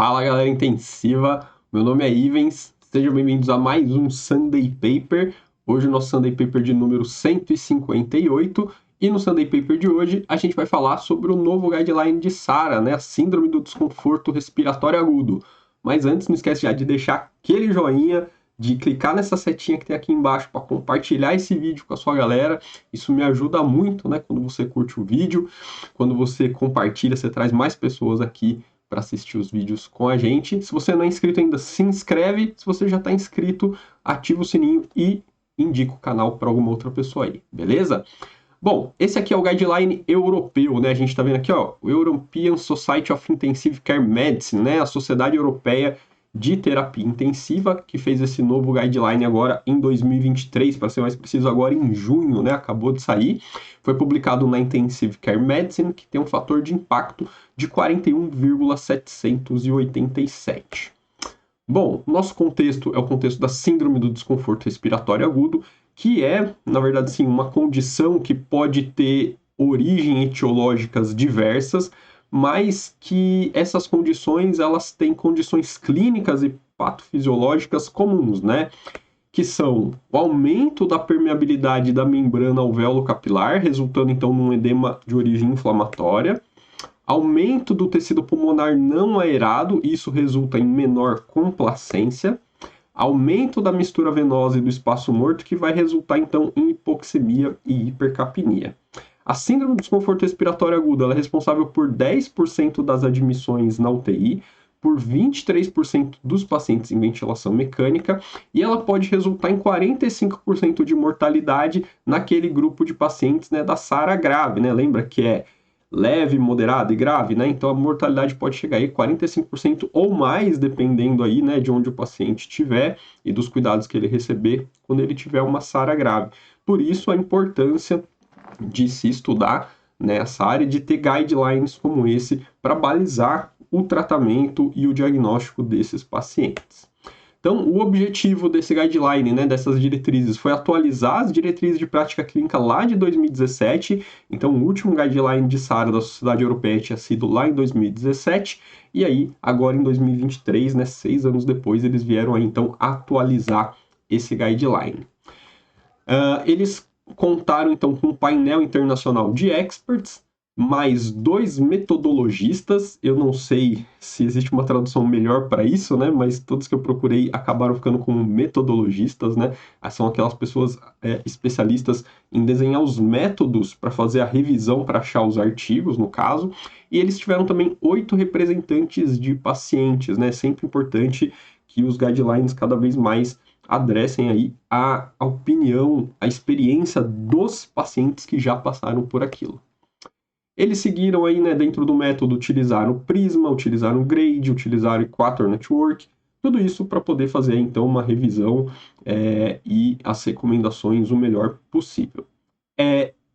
Fala galera intensiva, meu nome é Ivens, sejam bem-vindos a mais um Sunday Paper. Hoje o nosso Sunday Paper de número 158 e no Sunday Paper de hoje a gente vai falar sobre o novo guideline de SARA, né, a Síndrome do Desconforto Respiratório Agudo. Mas antes, não esquece já de deixar aquele joinha, de clicar nessa setinha que tem aqui embaixo para compartilhar esse vídeo com a sua galera. Isso me ajuda muito, né, quando você curte o vídeo, quando você compartilha, você traz mais pessoas aqui para assistir os vídeos com a gente. Se você não é inscrito ainda, se inscreve. Se você já está inscrito, ativa o sininho e indica o canal para alguma outra pessoa aí, beleza? Bom, esse aqui é o guideline europeu, né? A gente está vendo aqui, ó, o European Society of Intensive Care Medicine, né? A Sociedade Europeia de Terapia Intensiva, que fez esse novo guideline agora em 2023, para ser mais preciso, agora em junho, né? Acabou de sair. Foi publicado na Intensive Care Medicine, que tem um fator de impacto de 41,787. Bom, nosso contexto é o contexto da Síndrome do Desconforto Respiratório Agudo, que é, na verdade, sim, uma condição que pode ter origem etiológicas diversas, mas que essas condições, elas têm condições clínicas e patofisiológicas comuns, né? Que são o aumento da permeabilidade da membrana alvéolo capilar, resultando então num edema de origem inflamatória, aumento do tecido pulmonar não aerado, isso resulta em menor complacência, aumento da mistura venosa e do espaço morto, que vai resultar então em hipoxemia e hipercapnia. A síndrome do desconforto respiratório agudo ela é responsável por 10% das admissões na UTI, por 23% dos pacientes em ventilação mecânica, e ela pode resultar em 45% de mortalidade naquele grupo de pacientes, né, da SARA grave, né? Lembra que é leve, moderada e grave, né? Então a mortalidade pode chegar aí a 45% ou mais, dependendo aí, né, de onde o paciente estiver e dos cuidados que ele receber quando ele tiver uma SARA grave. Por isso a importância de se estudar nessa área, de ter guidelines como esse para balizar o tratamento e o diagnóstico desses pacientes. Então, o objetivo desse guideline, né, dessas diretrizes, foi atualizar as diretrizes de prática clínica lá de 2017. Então, o último guideline de SARA da Sociedade Europeia tinha sido lá em 2017. E aí, agora em 2023, né, 6 anos depois, eles vieram aí, então, atualizar esse guideline. Eles contaram, então, com um painel internacional de experts, mais 2 metodologistas. Eu não sei se existe uma tradução melhor para isso, né? Mas todos que eu procurei acabaram ficando como metodologistas, né? São aquelas pessoas especialistas em desenhar os métodos para fazer a revisão, para achar os artigos, no caso. E eles tiveram também 8 representantes de pacientes, né? Sempre importante que os guidelines cada vez mais adressem aí a opinião, a experiência dos pacientes que já passaram por aquilo. Eles seguiram aí, né, dentro do método, utilizaram o Prisma, utilizaram o Grade, utilizaram o Equator Network, tudo isso para poder fazer, então, uma revisão e as recomendações o melhor possível.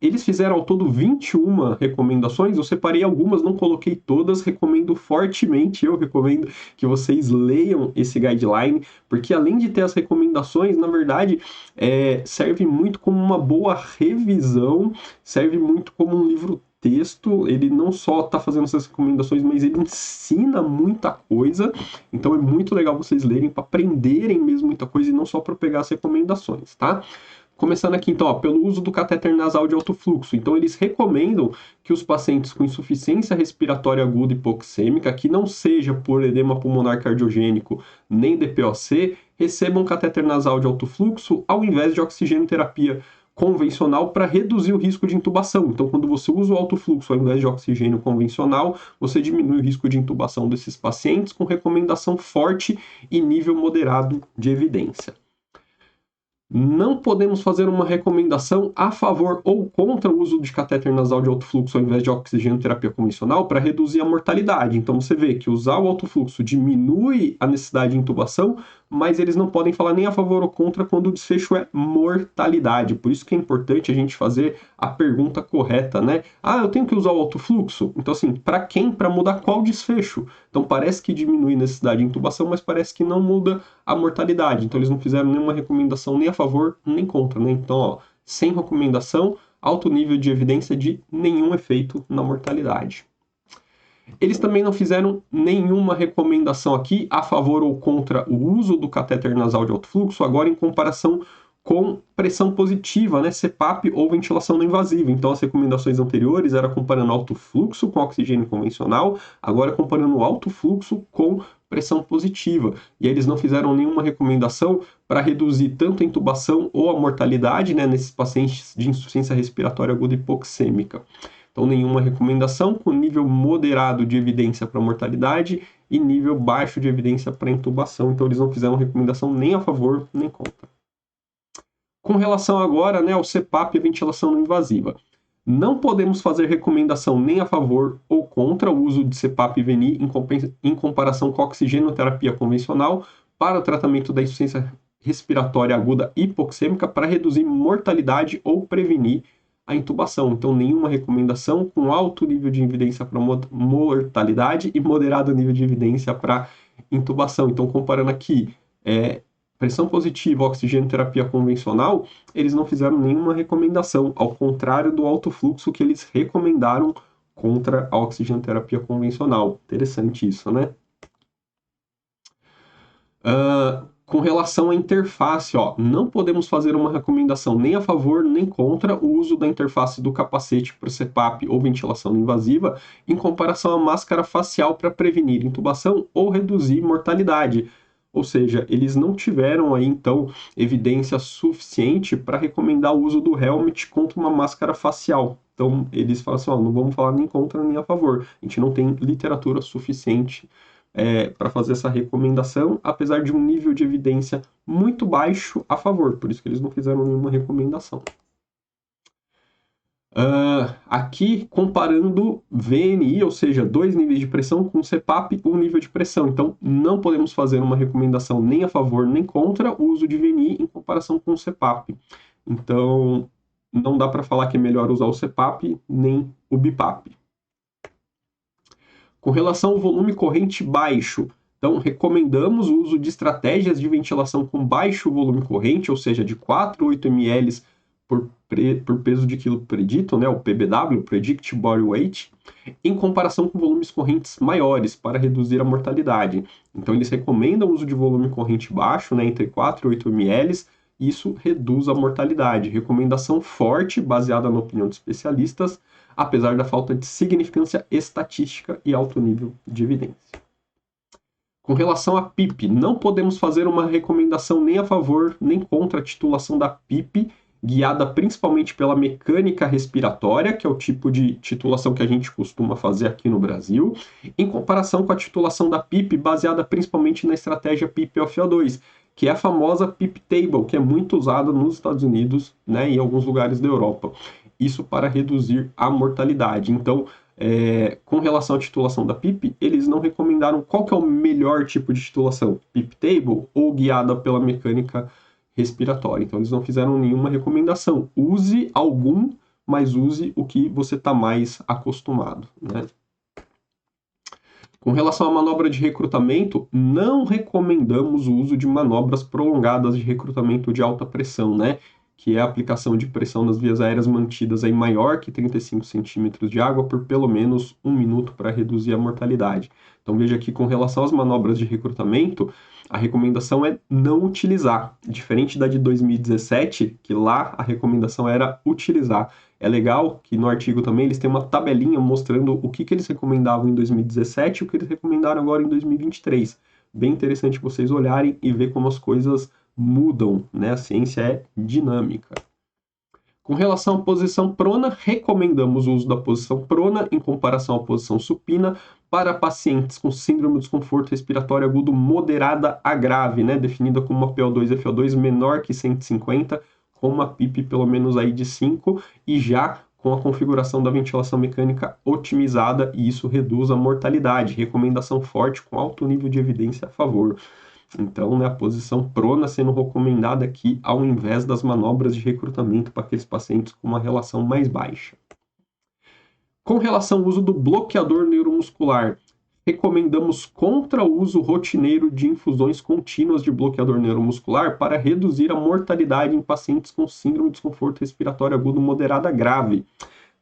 Eles fizeram ao todo 21 recomendações, eu separei algumas, não coloquei todas, recomendo fortemente, eu recomendo que vocês leiam esse guideline, porque além de ter as recomendações, na verdade, serve muito como uma boa revisão, serve muito como um livro texto, ele não só está fazendo essas recomendações, mas ele ensina muita coisa, então é muito legal vocês lerem para aprenderem mesmo muita coisa e não só para pegar as recomendações, tá? Começando aqui, então, pelo uso do catéter nasal de alto fluxo. Então, eles recomendam que os pacientes com insuficiência respiratória aguda hipoxêmica, que não seja por edema pulmonar cardiogênico nem DPOC, recebam catéter nasal de alto fluxo ao invés de oxigenoterapia convencional para reduzir o risco de intubação. Então, quando você usa o alto fluxo ao invés de oxigênio convencional, você diminui o risco de intubação desses pacientes com recomendação forte e nível moderado de evidência. Não podemos fazer uma recomendação a favor ou contra o uso de catéter nasal de alto fluxo ao invés de oxigenoterapia convencional para reduzir a mortalidade. Então você vê que usar o alto fluxo diminui a necessidade de intubação, mas eles não podem falar nem a favor ou contra quando o desfecho é mortalidade. Por isso que é importante a gente fazer a pergunta correta, né? Eu tenho que usar o alto fluxo? Então assim, para quem? Para mudar qual desfecho? Então parece que diminui a necessidade de intubação, mas parece que não muda a mortalidade. Então eles não fizeram nenhuma recomendação nem a favor nem contra, né? Então, sem recomendação, alto nível de evidência de nenhum efeito na mortalidade. Eles também não fizeram nenhuma recomendação aqui a favor ou contra o uso do catéter nasal de alto fluxo, agora em comparação com pressão positiva, né, CPAP ou ventilação não invasiva. Então, as recomendações anteriores era comparando alto fluxo com oxigênio convencional, agora comparando alto fluxo com pressão positiva. E eles não fizeram nenhuma recomendação para reduzir tanto a intubação ou a mortalidade, né, nesses pacientes de insuficiência respiratória aguda hipoxêmica. Então, nenhuma recomendação com nível moderado de evidência para mortalidade e nível baixo de evidência para intubação. Então, eles não fizeram recomendação nem a favor nem contra. Com relação agora, né, ao CPAP e a ventilação não invasiva. Não podemos fazer recomendação nem a favor ou contra o uso de CPAP e VNI em comparação com a oxigenoterapia convencional para o tratamento da insuficiência respiratória aguda hipoxêmica para reduzir mortalidade ou prevenir a intubação. Então, nenhuma recomendação com alto nível de evidência para mortalidade e moderado nível de evidência para intubação. Então, comparando aqui, pressão positiva, oxigenoterapia convencional, eles não fizeram nenhuma recomendação, ao contrário do alto fluxo que eles recomendaram contra a oxigenoterapia convencional. Interessante isso, né? Com relação à interface, não podemos fazer uma recomendação nem a favor nem contra o uso da interface do capacete para CPAP ou ventilação invasiva em comparação à máscara facial para prevenir intubação ou reduzir mortalidade. Ou seja, eles não tiveram aí, então, evidência suficiente para recomendar o uso do helmet contra uma máscara facial. Então, eles falam assim, não vamos falar nem contra nem a favor. A gente não tem literatura suficiente para fazer essa recomendação, apesar de um nível de evidência muito baixo a favor. Por isso que eles não fizeram nenhuma recomendação. Aqui comparando VNI, ou seja, 2 níveis de pressão com CPAP, 1 nível de pressão. Então, não podemos fazer uma recomendação nem a favor nem contra o uso de VNI em comparação com o CPAP. Então, não dá para falar que é melhor usar o CPAP nem o BiPAP. Com relação ao volume corrente baixo, então, recomendamos o uso de estratégias de ventilação com baixo volume corrente, ou seja, de 4 a 8 ml por peso de quilo predito, né, o PBW, Predict Body Weight, em comparação com volumes correntes maiores, para reduzir a mortalidade. Então, eles recomendam o uso de volume corrente baixo, né, entre 4 e 8 ml, e isso reduz a mortalidade. Recomendação forte, baseada na opinião de especialistas, apesar da falta de significância estatística e alto nível de evidência. Com relação à PIP, não podemos fazer uma recomendação nem a favor nem contra a titulação da PIP, guiada principalmente pela mecânica respiratória, que é o tipo de titulação que a gente costuma fazer aqui no Brasil, em comparação com a titulação da PIP, baseada principalmente na estratégia PIP-FO2, que é a famosa PIP Table, que é muito usada nos Estados Unidos, né, e em alguns lugares da Europa. Isso para reduzir a mortalidade. Então, com relação à titulação da PIP, eles não recomendaram qual que é o melhor tipo de titulação, PIP Table ou guiada pela mecânica respiratória. Então, eles não fizeram nenhuma recomendação. Use algum, mas use o que você está mais acostumado, né? Com relação à manobra de recrutamento, não recomendamos o uso de manobras prolongadas de recrutamento de alta pressão, né? Que é a aplicação de pressão nas vias aéreas mantidas aí maior que 35 centímetros de água por pelo menos 1 minuto para reduzir a mortalidade. Então veja que com relação às manobras de recrutamento, a recomendação é não utilizar. Diferente da de 2017, que lá a recomendação era utilizar. É legal que no artigo também eles têm uma tabelinha mostrando o que eles recomendavam em 2017 e o que eles recomendaram agora em 2023. Bem interessante vocês olharem e ver como as coisas mudam, né? A ciência é dinâmica. Com relação à posição prona, recomendamos o uso da posição prona em comparação à posição supina para pacientes com síndrome de desconforto respiratório agudo moderada a grave, né? Definida como uma PO2 e FO2 menor que 150, com uma PIP pelo menos aí de 5 e já com a configuração da ventilação mecânica otimizada, e isso reduz a mortalidade. Recomendação forte com alto nível de evidência a favor. Então, né, a posição prona sendo recomendada aqui ao invés das manobras de recrutamento para aqueles pacientes com uma relação mais baixa. Com relação ao uso do bloqueador neuromuscular, recomendamos contra o uso rotineiro de infusões contínuas de bloqueador neuromuscular para reduzir a mortalidade em pacientes com síndrome de desconforto respiratório agudo moderada grave.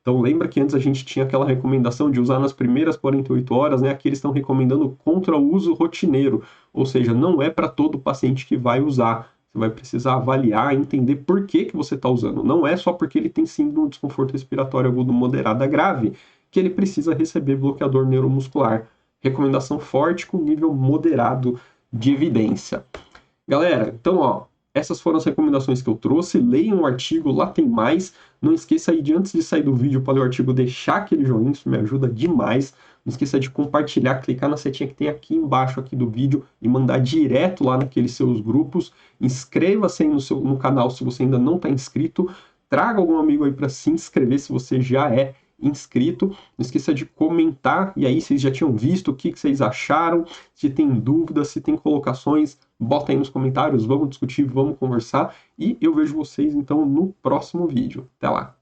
Então lembra que antes a gente tinha aquela recomendação de usar nas primeiras 48 horas, né? Aqui eles estão recomendando contra o uso rotineiro, ou seja, não é para todo paciente que vai usar. Você vai precisar avaliar, entender por que você está usando. Não é só porque ele tem síndrome de desconforto respiratório agudo moderado a grave que ele precisa receber bloqueador neuromuscular. Recomendação forte com nível moderado de evidência. Galera, então, ó, essas foram as recomendações que eu trouxe. Leiam o artigo, lá tem mais. Não esqueça aí de, antes de sair do vídeo para ler o artigo, deixar aquele joinha, isso me ajuda demais. Não esqueça de compartilhar, clicar na setinha que tem aqui embaixo aqui do vídeo e mandar direto lá naqueles seus grupos. Inscreva-se aí no canal se você ainda não está inscrito. Traga algum amigo aí para se inscrever se você já é inscrito. Não esqueça de comentar, e aí vocês já tinham visto o que vocês acharam, se tem dúvidas, se tem colocações, bota aí nos comentários, vamos discutir, vamos conversar, e eu vejo vocês então no próximo vídeo. Até lá!